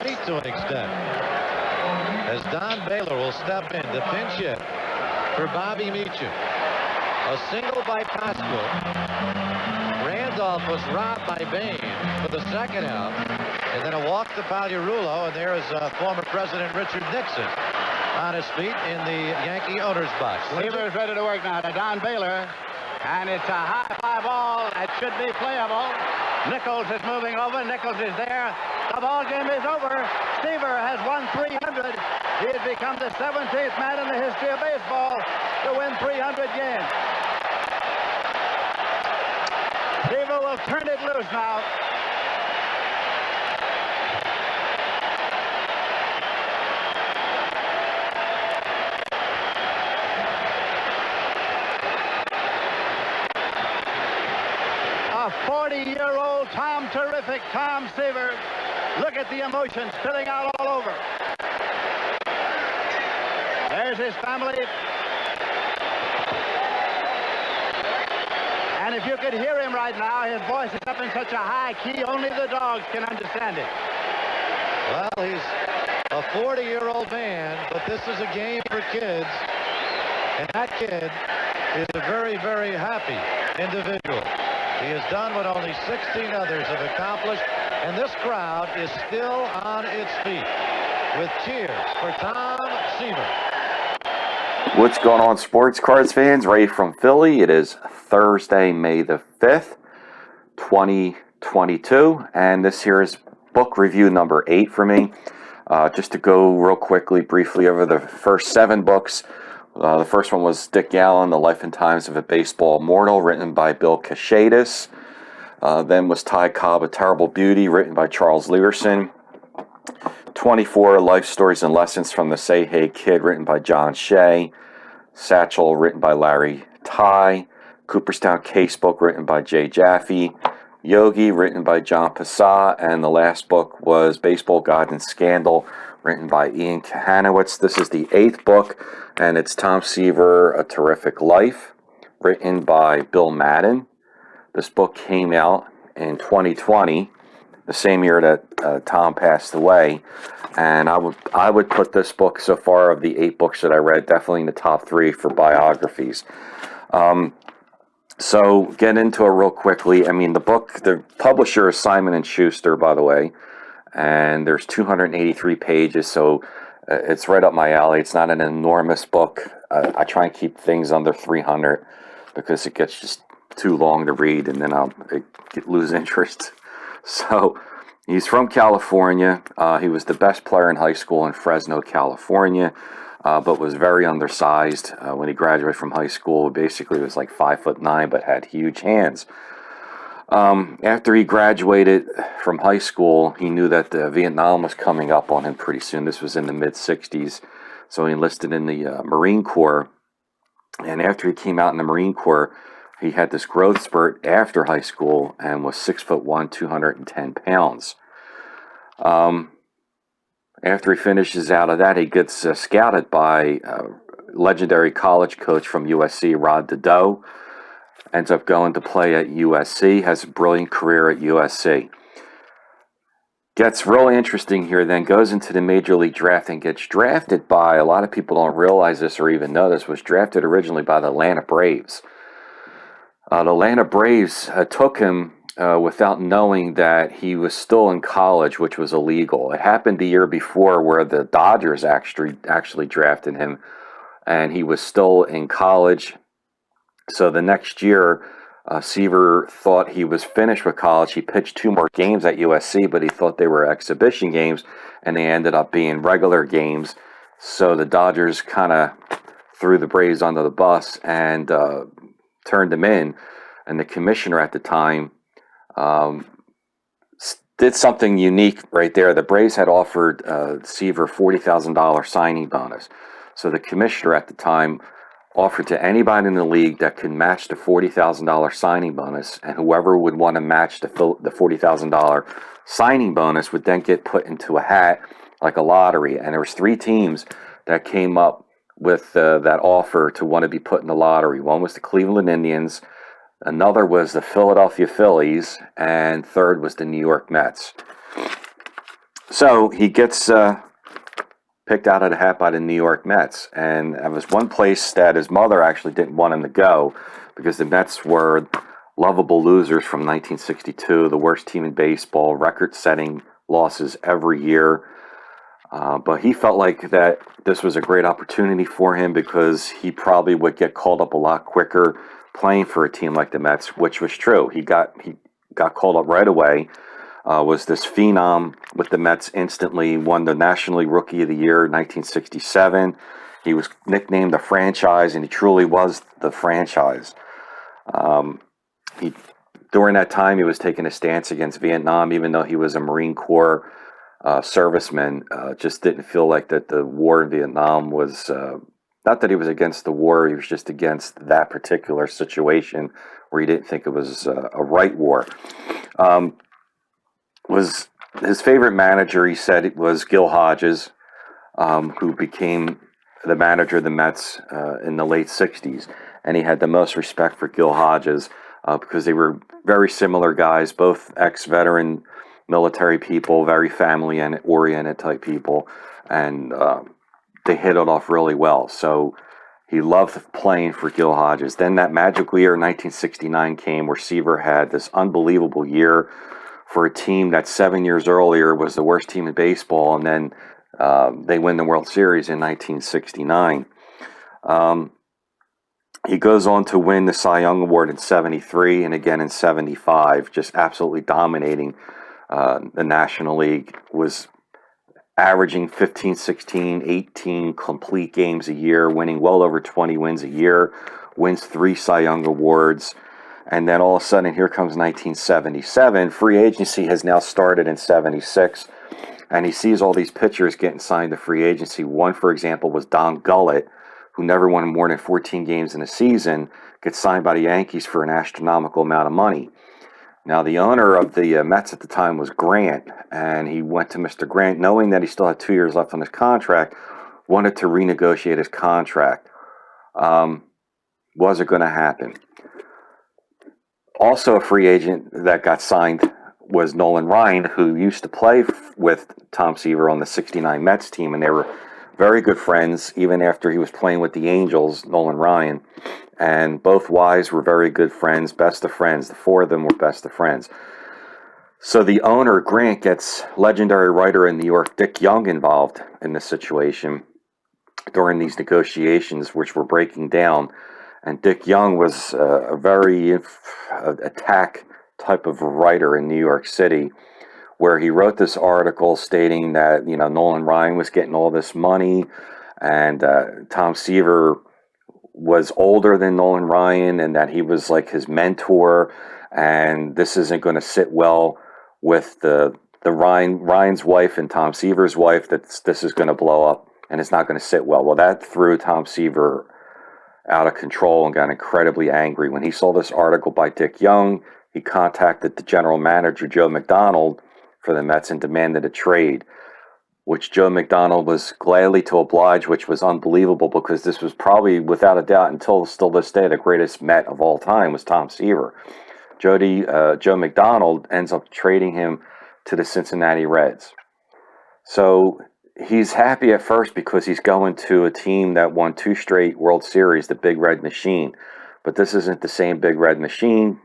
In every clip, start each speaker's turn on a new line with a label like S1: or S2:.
S1: complete to an extent, as Don Baylor will step in to pinch hit for Bobby Meacham. A single by Pascal. Randolph was robbed by Bain for the second out. And then a walk to Pagliarulo, and there is former President Richard Nixon on his feet in the Yankee owner's box.
S2: Seaver is ready to work now to Don Baylor. And it's a high fly ball that should be playable. Nichols is moving over. Nichols is there. The ball game is over. Seaver has won 300. He has become the 17th man in the history of baseball to win 300 games. Seaver will turn it loose now. A 40-year-old terrific Tom Seaver. Look at the emotion spilling out all over. There's his family. And if you could hear him right now, his voice is up in such a high key, only the dogs can understand it.
S1: Well, he's a 40-year-old man, but this is a game for kids. And that kid is a very, very happy individual. He has done what only 16 others have accomplished, and this crowd is still on its feet with cheers for Tom Seaver.
S3: What's going on, sports cards fans? Ray from Philly. It is Thursday, May the 5th, 2022, and this here is book review number 8 for me. Just to go real quickly, briefly over the first 7 books. The first one was Dick Allen, The Life and Times of a Baseball Immortal, written by Bill Cashadis. Then was Ty Cobb, A Terrible Beauty, written by Charles Leverson. 24, Life Stories and Lessons from the Say Hey Kid, written by John Shea. Satchel, written by Larry Ty. Cooperstown Casebook, written by Jay Jaffe. Yogi, written by John Passat. And the last book was Baseball God and Scandal, written by Ian Kahanowitz. This is the 8th book, and it's Tom Seaver, A Terrific Life, written by Bill Madden. This book came out in 2020, the same year that Tom passed away, and I would put this book, so far of the 8 books that I read, definitely in the top 3 for biographies. So get into it real quickly. I mean, the publisher is Simon & Schuster, by the way, and there's 283 pages, so it's right up my alley. It's not an enormous book. I try and keep things under 300 because it gets just too long to read, and then I'll lose interest. So he's from California. He was the best player in high school in Fresno, California, but was very undersized when he graduated from high school. Basically, was like 5'9", but had huge hands. After he graduated from high school, he knew that Vietnam was coming up on him pretty soon. This was in the mid-'60s, so he enlisted in the Marine Corps. And after he came out in the Marine Corps, he had this growth spurt after high school and was 6'1", 210 pounds. After he finishes out of that, he gets scouted by legendary college coach from USC, Rod Dedeaux. Ends up going to play at USC, has a brilliant career at USC. Gets really interesting here, then goes into the Major League draft and gets drafted by, a lot of people don't realize this or even know this, was drafted originally by the Atlanta Braves. The Atlanta Braves took him without knowing that he was still in college, which was illegal. It happened the year before where the Dodgers actually drafted him, and he was still in college. So the next year, Seaver thought he was finished with college. He pitched 2 more games at USC, but he thought they were exhibition games, and they ended up being regular games. So the Dodgers kind of threw the Braves under the bus and turned him in. And the commissioner at the time did something unique right there. The Braves had offered Seaver $40,000 signing bonus. So the commissioner at the time offered to anybody in the league that could match the $40,000 signing bonus, and whoever would want to match the $40,000 signing bonus would then get put into a hat like a lottery. And there was 3 teams that came up with that offer to want to be put in the lottery. One was the Cleveland Indians, another was the Philadelphia Phillies, and third was the New York Mets. So he gets picked out of the hat by the New York Mets. And it was one place that his mother actually didn't want him to go because the Mets were lovable losers from 1962, the worst team in baseball, record-setting losses every year. But he felt like that this was a great opportunity for him because he probably would get called up a lot quicker playing for a team like the Mets, which was true. He got called up right away. Was this phenom with the Mets, instantly won the National League Rookie of the Year in 1967. He was nicknamed the franchise, and he truly was the franchise. During that time, he was taking a stance against Vietnam, even though he was a Marine Corps serviceman. Just didn't feel like that the war in Vietnam was, not that he was against the war, he was just against that particular situation where he didn't think it was a right war. Was his favorite manager, he said, it was Gil Hodges, who became the manager of the Mets in the late 60s. And he had the most respect for Gil Hodges because they were very similar guys, both ex-veteran military people, very family-oriented type people. And they hit it off really well. So he loved playing for Gil Hodges. Then that magical year, 1969, came where Seaver had this unbelievable year for a team that 7 years earlier was the worst team in baseball, and then they win the World Series in 1969. He goes on to win the Cy Young Award in 73 and again in 75, just absolutely dominating the National League, was averaging 15, 16, 18 complete games a year, winning well over 20 wins a year, wins 3 Cy Young Awards. And then all of a sudden, here comes 1977. Free agency has now started in 76. And he sees all these pitchers getting signed to free agency. One, for example, was Don Gullett, who never won more than 14 games in a season, gets signed by the Yankees for an astronomical amount of money. Now, the owner of the Mets at the time was Grant. And he went to Mr. Grant, knowing that he still had 2 years left on his contract, wanted to renegotiate his contract. Was it going to happen? Also a free agent that got signed was Nolan Ryan, who used to play with Tom Seaver on the 69 Mets team, and they were very good friends even after he was playing with the Angels, Nolan Ryan. And both wives were very good friends, best of friends. The 4 of them were best of friends. So the owner, Grant, gets legendary writer in New York, Dick Young, involved in this situation during these negotiations, which were breaking down. And Dick Young was a very attack type of writer in New York City, where he wrote this article stating that, Nolan Ryan was getting all this money, and Tom Seaver was older than Nolan Ryan, and that he was like his mentor, and this isn't going to sit well with the Ryan's wife and Tom Seaver's wife, that this is going to blow up, and it's not going to sit well. Well, that threw Tom Seaver out of control and got incredibly angry. When he saw this article by Dick Young, he contacted the general manager, Joe McDonald, for the Mets and demanded a trade, which Joe McDonald was gladly to oblige, which was unbelievable because this was probably, without a doubt, until still this day, the greatest Met of all time was Tom Seaver. Joe McDonald ends up trading him to the Cincinnati Reds. So he's happy at first because he's going to a team that won 2 straight World Series, the Big Red Machine. But this isn't the same Big Red Machine.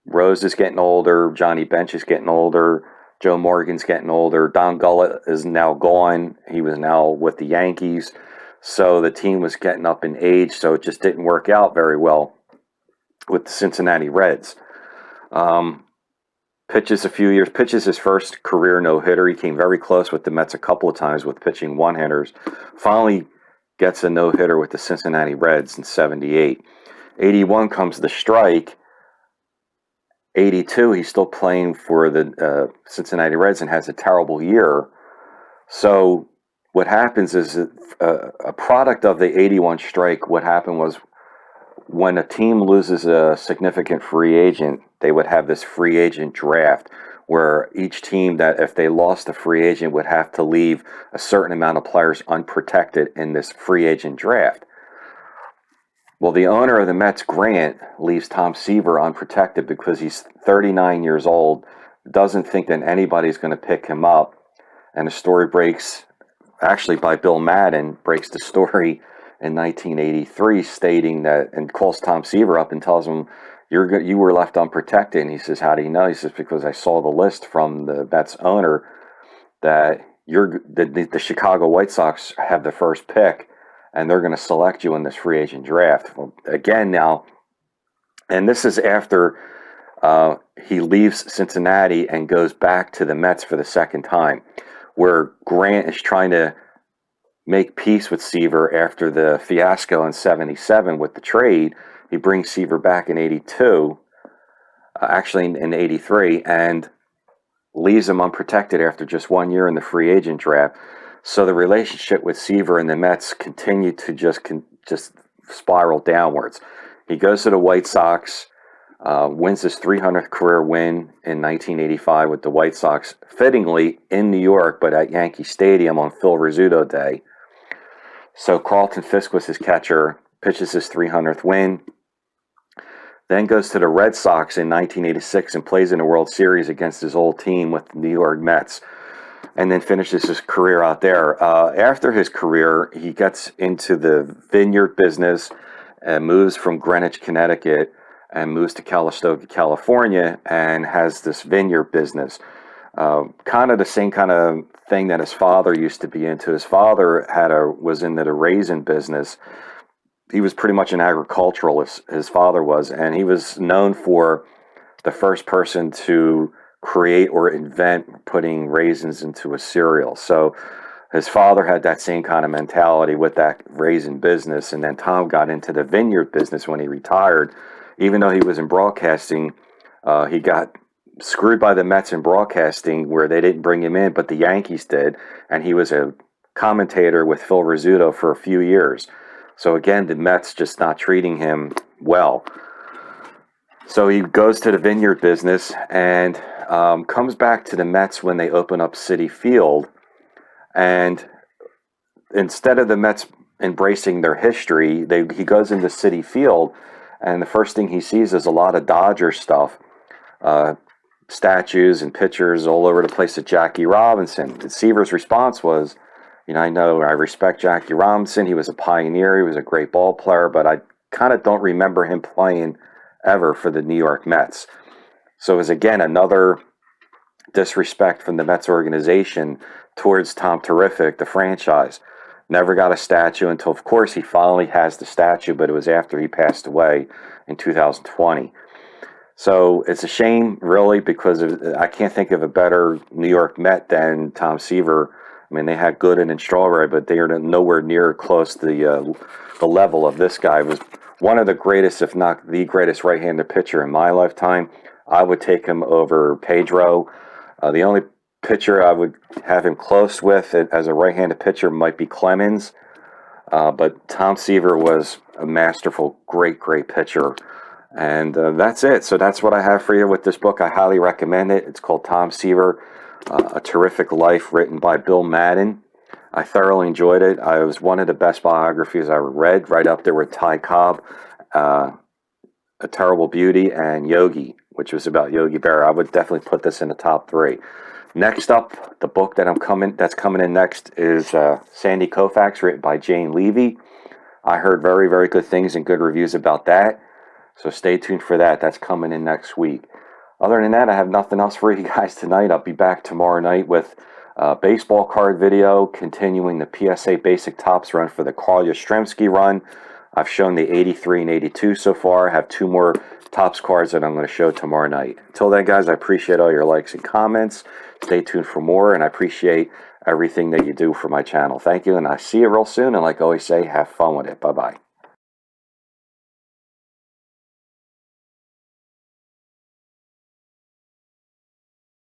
S3: Rose is getting older. Johnny Bench is getting older. Joe Morgan's getting older. Don Gullett is now gone. He was now with the Yankees. So the team was getting up in age, so it just didn't work out very well with the Cincinnati Reds. Pitches his first career no-hitter. He came very close with the Mets a couple of times with pitching one-hitters. Finally gets a no-hitter with the Cincinnati Reds in 78. 81 comes the strike. 82, he's still playing for the Cincinnati Reds and has a terrible year. So what happens is a product of the 81 strike, what happened was when a team loses a significant free agent, they would have this free agent draft where each team, that if they lost a free agent, would have to leave a certain amount of players unprotected in this free agent draft. Well, the owner of the Mets, Grant, leaves Tom Seaver unprotected because he's 39 years old, doesn't think that anybody's going to pick him up, And the story breaks, actually by Bill Madden, breaks the story in 1983, stating that, and calls Tom Seaver up and tells him, you were left unprotected. And he says, how do you know? He says, because I saw the list from the Mets owner that the Chicago White Sox have the first pick, and they're going to select you in this free agent draft. Well, again now, and this is after he leaves Cincinnati and goes back to the Mets for the second time, where Grant is trying to make peace with Seaver after the fiasco in '77 with the trade. He brings Seaver back in '82, actually in '83, and leaves him unprotected after just 1 year in the free agent draft. So the relationship with Seaver and the Mets continued to just spiral downwards. He goes to the White Sox, wins his 300th career win in 1985 with the White Sox, fittingly in New York, but at Yankee Stadium on Phil Rizzuto Day. So Carlton Fisk was his catcher, pitches his 300th win, then goes to the Red Sox in 1986 and plays in the World Series against his old team with the New York Mets, and then finishes his career out there. After his career, he gets into the vineyard business and moves from Greenwich, Connecticut, and moves to Calistoga, California, and has this vineyard business. Kind of the same kind of thing that his father used to be into. His father was into the raisin business. He was pretty much an agriculturalist, his father was, and he was known for the first person to create or invent putting raisins into a cereal. So his father had that same kind of mentality with that raisin business, and then Tom got into the vineyard business when he retired. Even though he was in broadcasting, he got screwed by the Mets in broadcasting where they didn't bring him in, but the Yankees did, and he was a commentator with Phil Rizzuto for a few years. So again, the Mets just not treating him well. So he goes to the vineyard business and comes back to the Mets when they open up Citi Field. And instead of the Mets embracing their history, he goes into Citi Field, and the first thing he sees is a lot of Dodger stuff, statues and pictures all over the place of Jackie Robinson. And Seaver's response was, I respect Jackie Robinson. He was a pioneer. He was a great ball player, but I kind of don't remember him playing ever for the New York Mets. So it was, again, another disrespect from the Mets organization towards Tom Terrific, the franchise. Never got a statue until, of course, he finally has the statue, but it was after he passed away in 2020. So it's a shame, really, because I can't think of a better New York Met than Tom Seaver. I mean, they had Gooden and Strawberry, but they are nowhere near close to the level of this guy. Was one of the greatest, if not the greatest, right-handed pitcher in my lifetime. I would take him over Pedro. The only pitcher I would have him close with as a right-handed pitcher might be Clemens. But Tom Seaver was a masterful, great pitcher. And that's it. So that's what I have for you with this book. I highly recommend it. It's called Tom Seaver, A Terrific Life, written by Bill Madden. I thoroughly enjoyed it. It was one of the best biographies I read, right up there with Ty Cobb, A Terrible Beauty, and Yogi, which was about Yogi Berra. I would definitely put this in the top 3. Next up, the book that's coming in next is Sandy Koufax, written by Jane Levy. I heard very, very good things and good reviews about that. So stay tuned for that. That's coming in next week. Other than that, I have nothing else for you guys tonight. I'll be back tomorrow night with a baseball card video, continuing the PSA Basic Tops run for the Carl Yastrzemski run. I've shown the 83 and 82 so far. I have 2 more Tops cards that I'm going to show tomorrow night. Until then, guys, I appreciate all your likes and comments. Stay tuned for more, and I appreciate everything that you do for my channel. Thank you, and I see you real soon. And like I always say, have fun with it. Bye-bye.